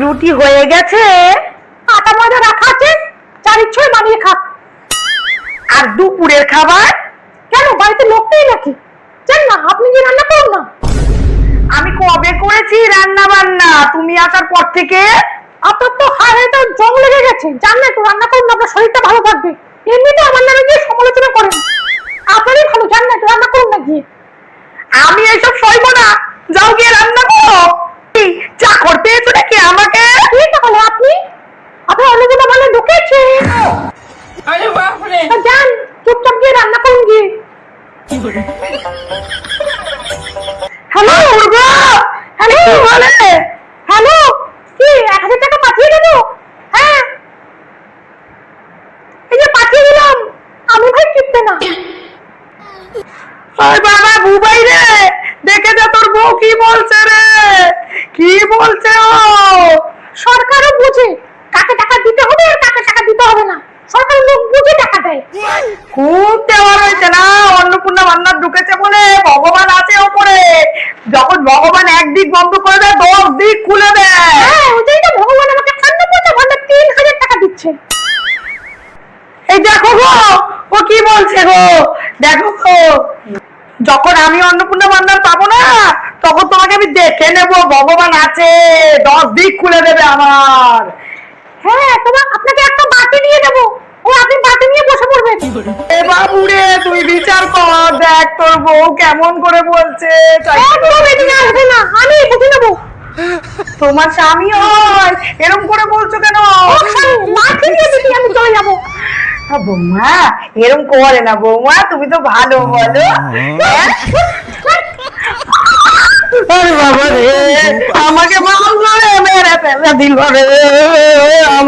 রুটি হয়ে গেছে, আটা ময়দা রাখা আছে, যার ইচ্ছে বানিয়ে খা। আর দুপুরের খাবার? কেন, বাড়িতে লোক নেই নাকি? জান না, আপনি কি রান্না করুন না। আমি কবে করেছি রান্না বান্না, তুমি আসার পর থেকে? আপনার তো হাড়ে তো জং লেগে গেছে, জান না, একটু রান্না করুন না, আপনার শরীরটা ভালো থাকবে। এমনিতে আমার নামে গিয়ে সমালোচনা করেন, আপনারই ভালো, জান না, একটু রান্না করুন না গিয়ে। আমি এইসব সইব না, যাও গিয়ে রান্না করো। চাকর পেয়েছো নাকি আমাকে? কি তাহলে আপনি, আপনার অনুগুলো মানে ঢুকেছে। আরে বাপরে, যান, চুপচাপ গিয়ে রান্না করুন গিয়ে। হ্যালো হ্যালো বলে হ্যালো, কি 1000 টাকা পাঠিয়ে দেবো? হ্যাঁ, এই যে পাঠিয়ে দিলাম। আমি ভাই টিপতে না। ওই বাবা বুবাই রে, দেখে যা তোর বউ কি বলছে রে, কি বলছে ও। সরকারও বুঝে কাকে টাকা দিতে হবে আর কাকে টাকা দিতে হবে না, সরকার লোক বুঝে টাকা দেয়। খুব দেওয়া রয়েছে না, অন্নপূর্ণা ভান্ডার ঢুকেছে বলে ভগবান আছে ওপরে, যখন ভগবান একদিক বন্ধ করে দেয় 10 দিক খুলে দেয়। হ্যাঁ, ওইটাই তো, ভগবান আমাকে অন্নপূর্ণা ভান্ডার 3000 টাকা দিচ্ছে। এই দেখো গো, ও কি বলছে গো, দেখো গো, যখন আমি অন্নপূর্ণা ভান্ডার পাবো না, তখন তোমাকে আমি দেখে নেবো, ভগবান আছে, 10 দিক খুলে দেবে আমার। হ্যাঁ, তোমার আপনাকে একটা বাটি দিয়ে দেবো, ও আপনি বাটি নিয়ে বসে পড়বেন। এ বাবু রে, তুই বিচার কর, দেখ তোর বউ কেমন করে বলছে। একদম এদিকে আসবে না, আমি বুঝে নেবো। তোমার স্বামী হয়, এরকম করে বলছো কেন? লাঠি নিয়ে দিদি আমি চলে যাবো। বৌমা এরকম করে না বৌমা, তুমি তো ভালো বলো। হ্যাঁ? আরে বাবা রে, আমাকে মারলো রে, মেরে ফেলে দিল রে।